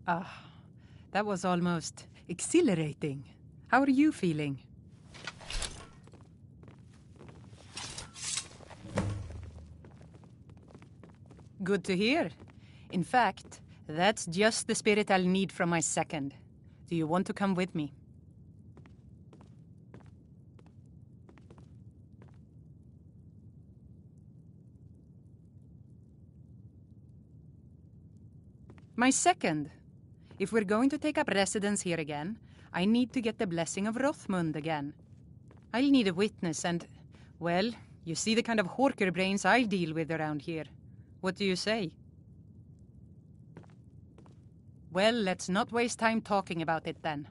Ah, that was almost exhilarating. How are you feeling? Good to hear. In fact, that's just the spirit I'll need from my second. Do you want to come with me? My second. If we're going to take up residence here again, I need to get the blessing of Rothmund again. I'll need a witness and, well, you see the kind of horker brains I deal with around here. What do you say? Well, let's not waste time talking about it then.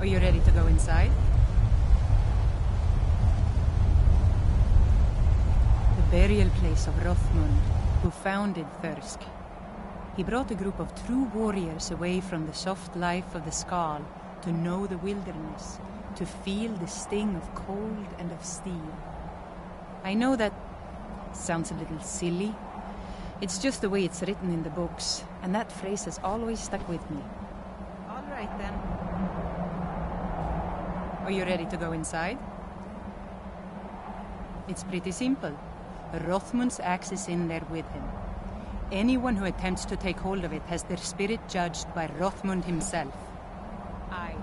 Are you ready to go inside? The burial place of Rothmund, who founded Thirsk. He brought a group of true warriors away from the soft life of the Skal to know the wilderness, to feel the sting of cold and of steel. I know that sounds a little silly. It's just the way it's written in the books, and that phrase has always stuck with me. All right then. Are you ready to go inside? It's pretty simple. Rothmund's axe is in there with him. Anyone who attempts to take hold of it has their spirit judged by Rothmund himself. Aye.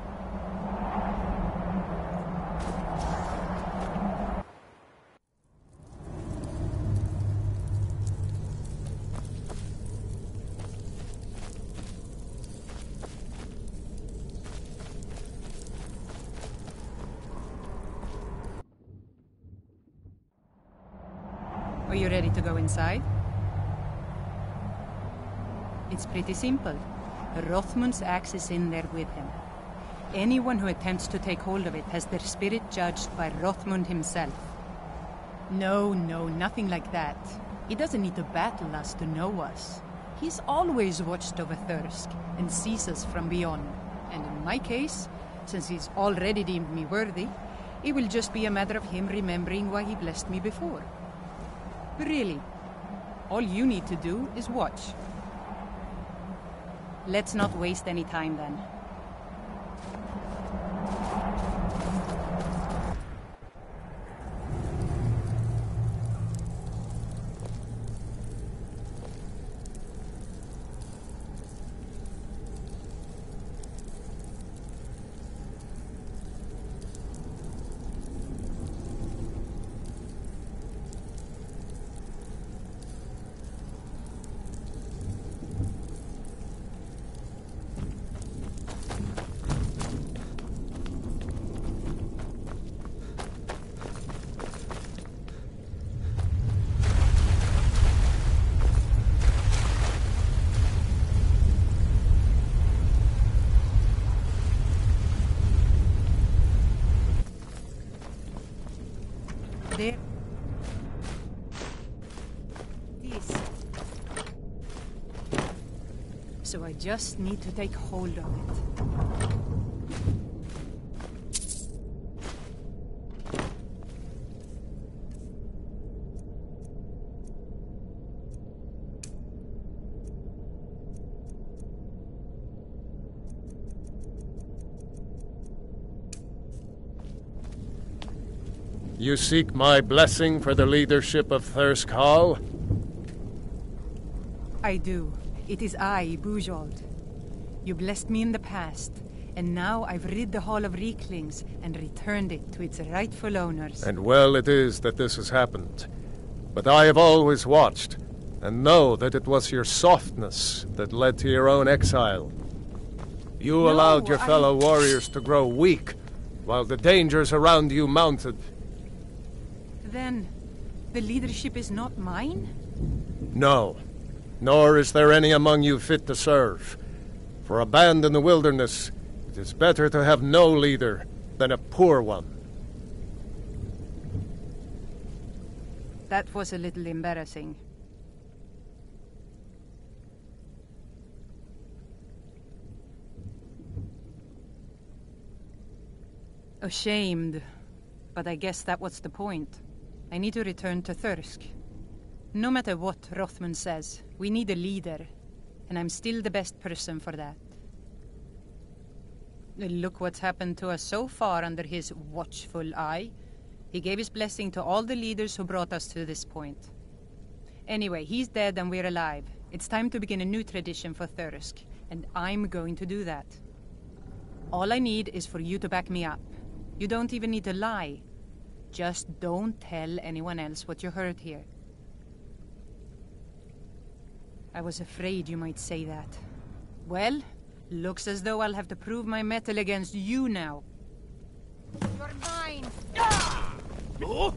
Are you ready to go inside? It's pretty simple. Rothmund's axe is in there with him. Anyone who attempts to take hold of it has their spirit judged by Rothmund himself. No, nothing like that. He doesn't need to battle us to know us. He's always watched over Thirsk and sees us from beyond. And in my case, since he's already deemed me worthy, it will just be a matter of him remembering why he blessed me before. Really, all you need to do is watch. Let's not waste any time then. There. This. So I just need to take hold of it. You seek my blessing for the leadership of Thirsk Hall? I do. It is I, Bujold. You blessed me in the past, and now I've rid the Hall of Reeklings and returned it to its rightful owners. And well it is that this has happened. But I have always watched, and know that it was your softness that led to your own exile. You allowed your fellow warriors to grow weak, while the dangers around you mounted. Then, the leadership is not mine? No, nor is there any among you fit to serve. For a band in the wilderness, it is better to have no leader than a poor one. That was a little embarrassing. Ashamed, but I guess that was the point. I need to return to Thirsk. No matter what Rothman says, we need a leader, and I'm still the best person for that. Look what's happened to us so far under his watchful eye. He gave his blessing to all the leaders who brought us to this point. Anyway, he's dead and we're alive. It's time to begin a new tradition for Thirsk, and I'm going to do that. All I need is for you to back me up. You don't even need to lie. Just don't tell anyone else what you heard here. I was afraid you might say that. Well, looks as though I'll have to prove my mettle against you now. You're mine! Oh.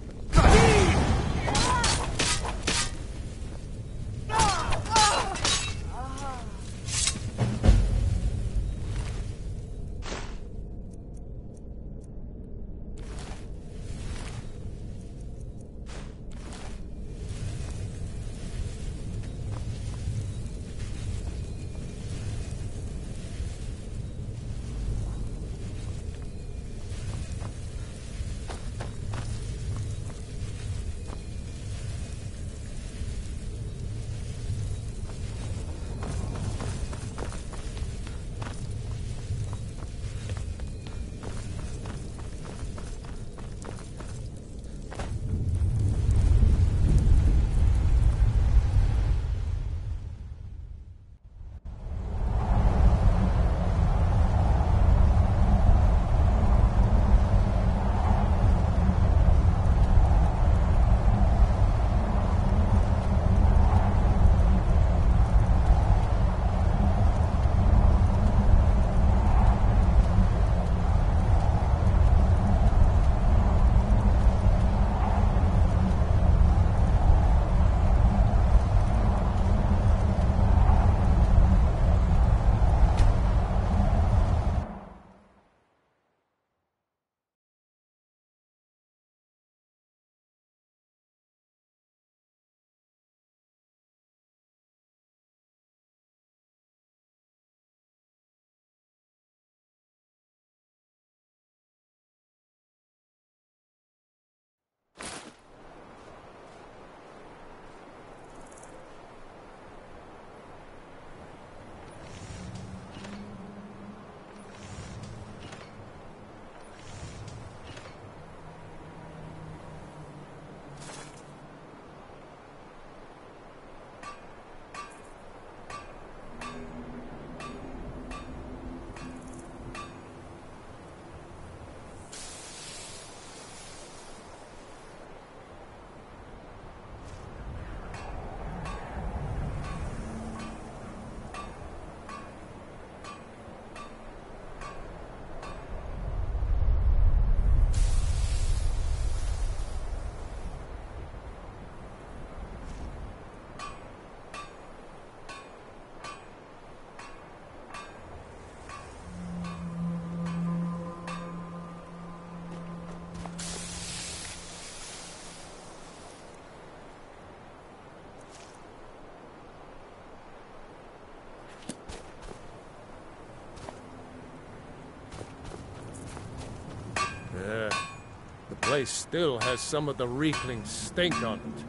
place still has some of the reeking stink on it.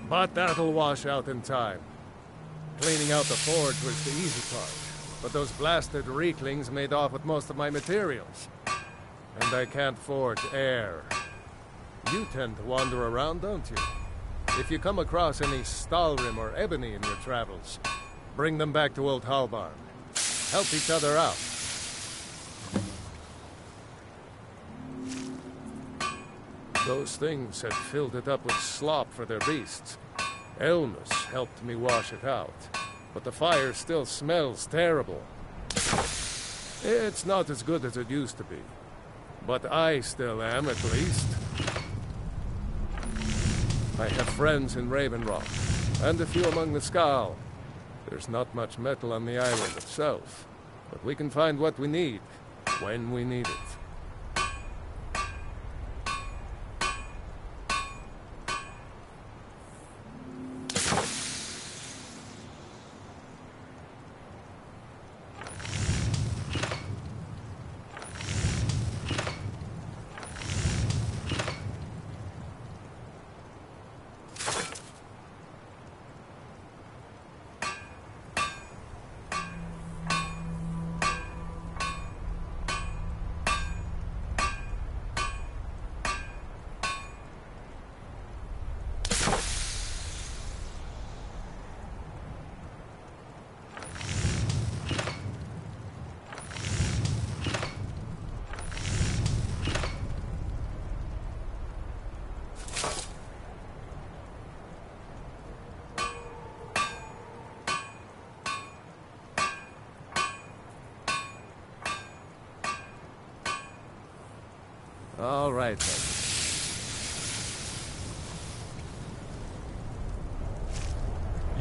But that'll wash out in time. Cleaning out the forge was the easy part, but those blasted reeklings made off with most of my materials. And I can't forge air. You tend to wander around, don't you? If you come across any Stalrim or ebony in your travels, bring them back to Old Halbarn. Help each other out. Those things had filled it up with slop for their beasts. Elmus helped me wash it out, but the fire still smells terrible. It's not as good as it used to be, but I still am, at least. I have friends in Raven Rock, and a few among the Skal. There's not much metal on the island itself, but we can find what we need, when we need it. All right, then.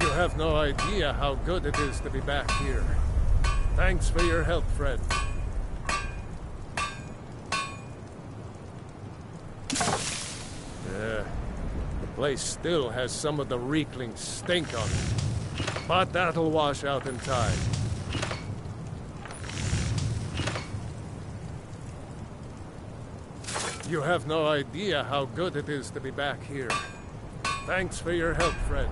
You have no idea how good it is to be back here. Thanks for your help, friend. Yeah, the place still has some of the reeking stink on it, but that'll wash out in time. You have no idea how good it is to be back here. Thanks for your help, friend.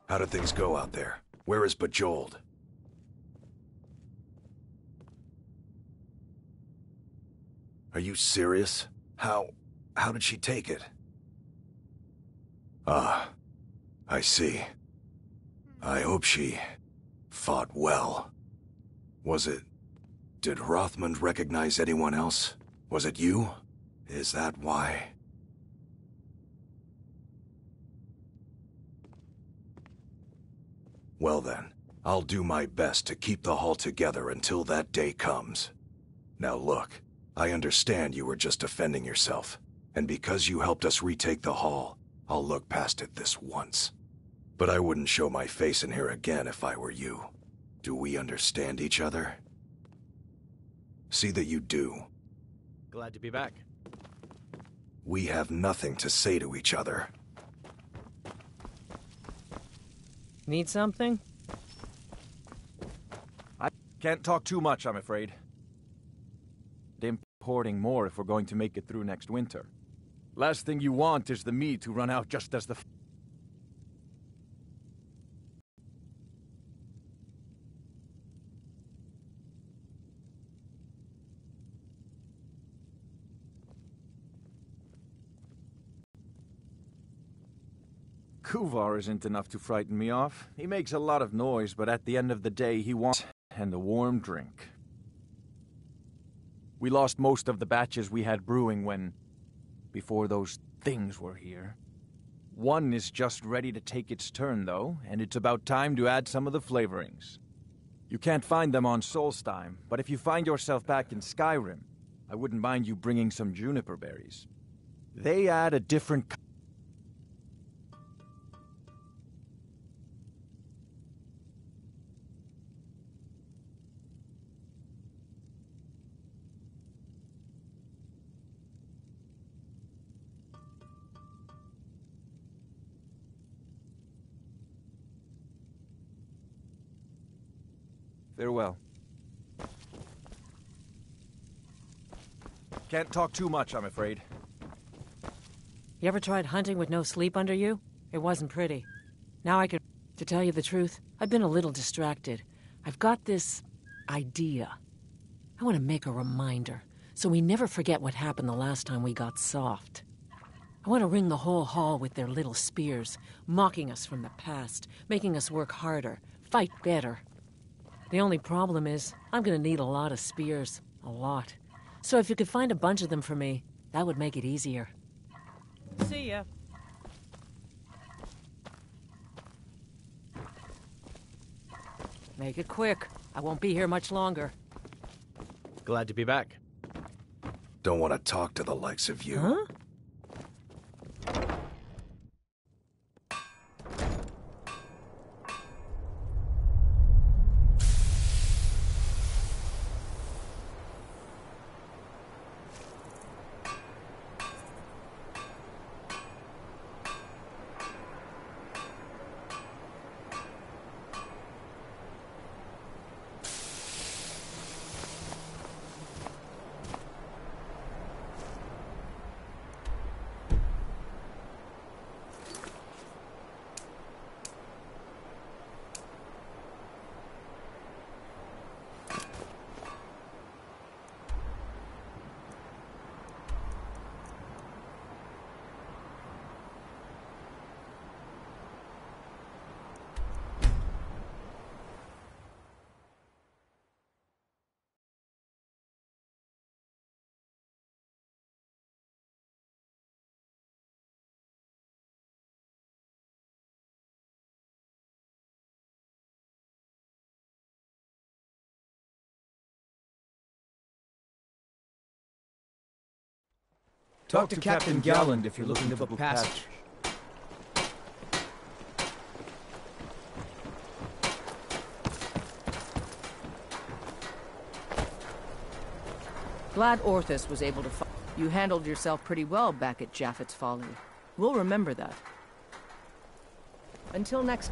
How did things go out there? Where is Bejeweled? Are you serious? How did she take it? Ah, I see. I hope she fought well. Did Rothmund recognize anyone else? Was it you? Is that why? Well then, I'll do my best to keep the Hall together until that day comes. Now look, I understand you were just defending yourself, and because you helped us retake the Hall, I'll look past it this once. But I wouldn't show my face in here again if I were you. Do we understand each other? See that you do. Glad to be back. We have nothing to say to each other. Need something? I can't talk too much, I'm afraid. Importing more if we're going to make it through next winter. Last thing you want is the mead to run out just as the... Kuvar isn't enough to frighten me off. He makes a lot of noise, but at the end of the day, he wants and a warm drink. We lost most of the batches we had brewing before those things were here. One is just ready to take its turn, though, and it's about time to add some of the flavorings. You can't find them on Solstheim, but if you find yourself back in Skyrim, I wouldn't mind you bringing some juniper berries. They add a different... Farewell. Can't talk too much, I'm afraid. You ever tried hunting with no sleep under you? It wasn't pretty. Now I can... To tell you the truth, I've been a little distracted. I've got this... idea. I want to make a reminder, so we never forget what happened the last time we got soft. I want to ring the whole hall with their little spears, mocking us from the past, making us work harder, fight better. The only problem is, I'm gonna need a lot of spears. A lot. So if you could find a bunch of them for me, that would make it easier. See ya. Make it quick. I won't be here much longer. Glad to be back. Don't want to talk to the likes of you. Huh? Talk to Captain Galland if you're looking to book passage. Glad Orthus was able to You handled yourself pretty well back at Japhet's Folly. We'll remember that. Until next...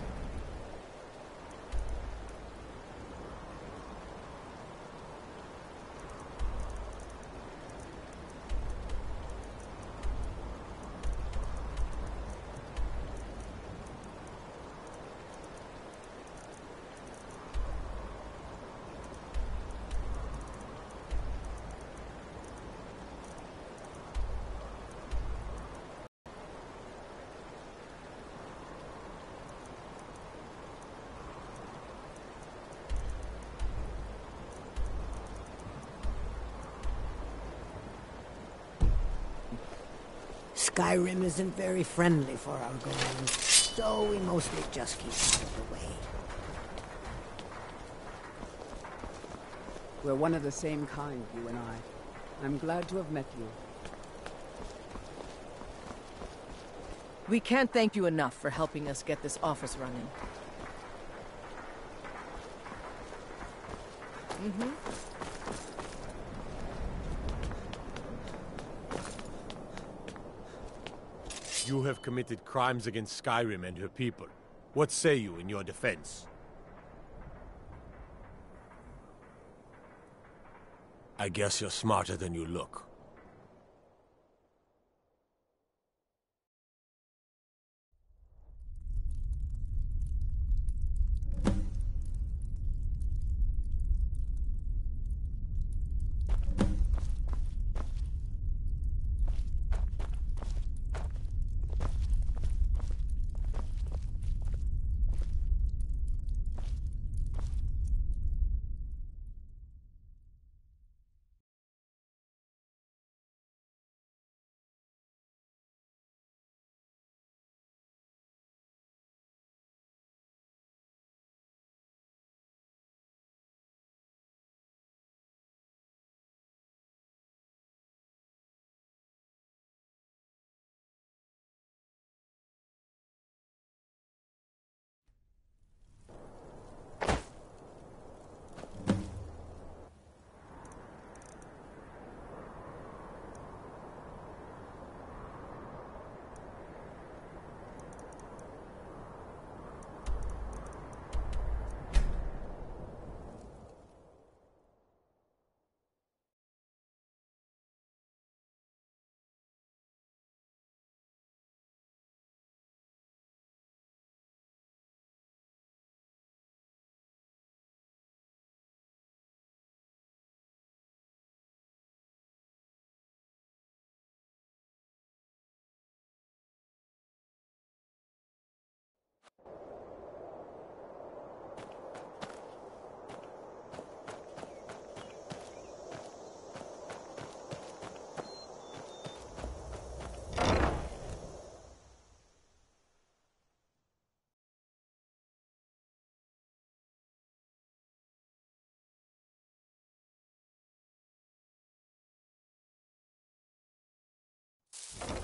Skyrim isn't very friendly for our golems, so we mostly just keep out of the way. We're one of the same kind, you and I. I'm glad to have met you. We can't thank you enough for helping us get this office running. You have committed crimes against Skyrim and her people. What say you in your defense? I guess you're smarter than you look.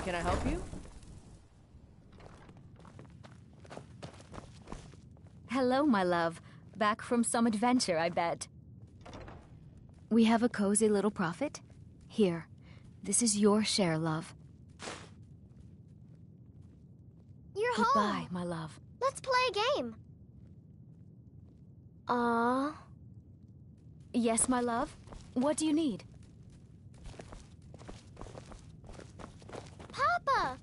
Can I help you? Hello, my love. Back from some adventure, I bet. We have a cozy little profit. Here, this is your share, love. You're Goodbye, home. my love. Let's play a game. Aww. Yes, my love? What do you need? Papa!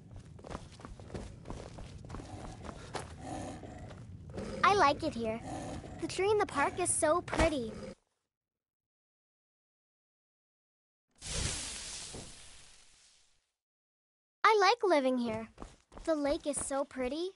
I like it here. The tree in the park is so pretty. I like living here. The lake is so pretty.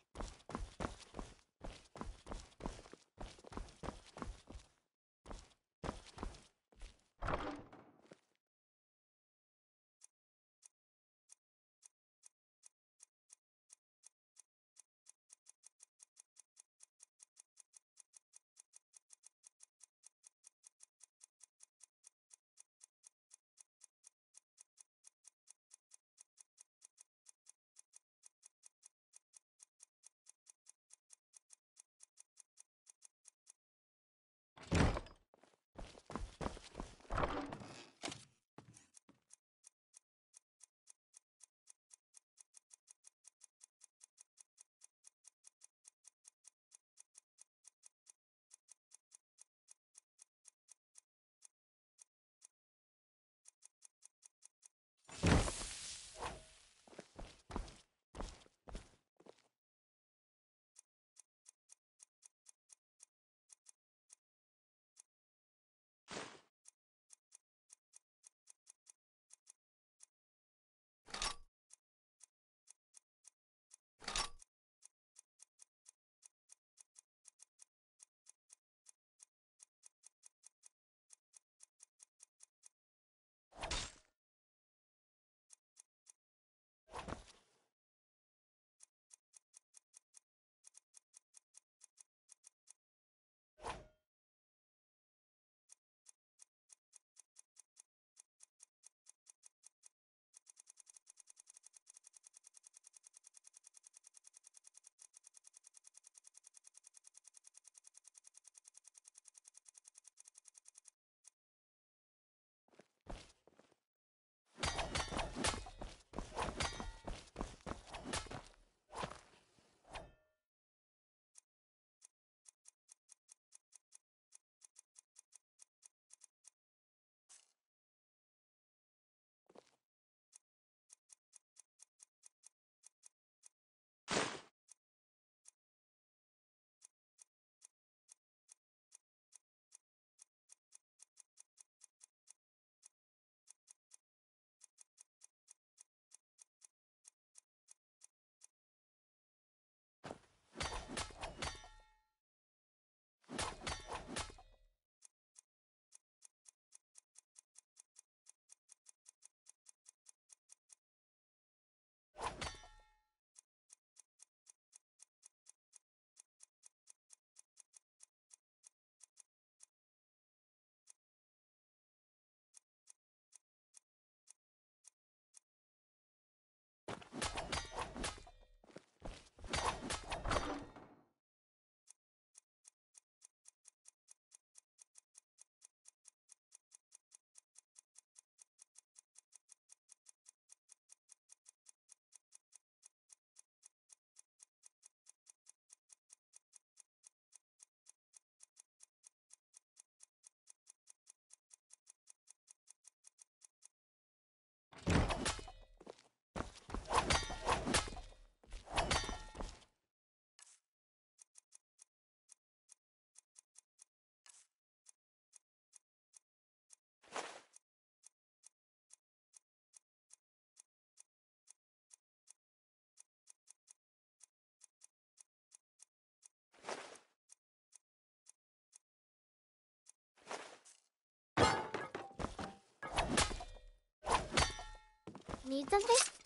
Need something?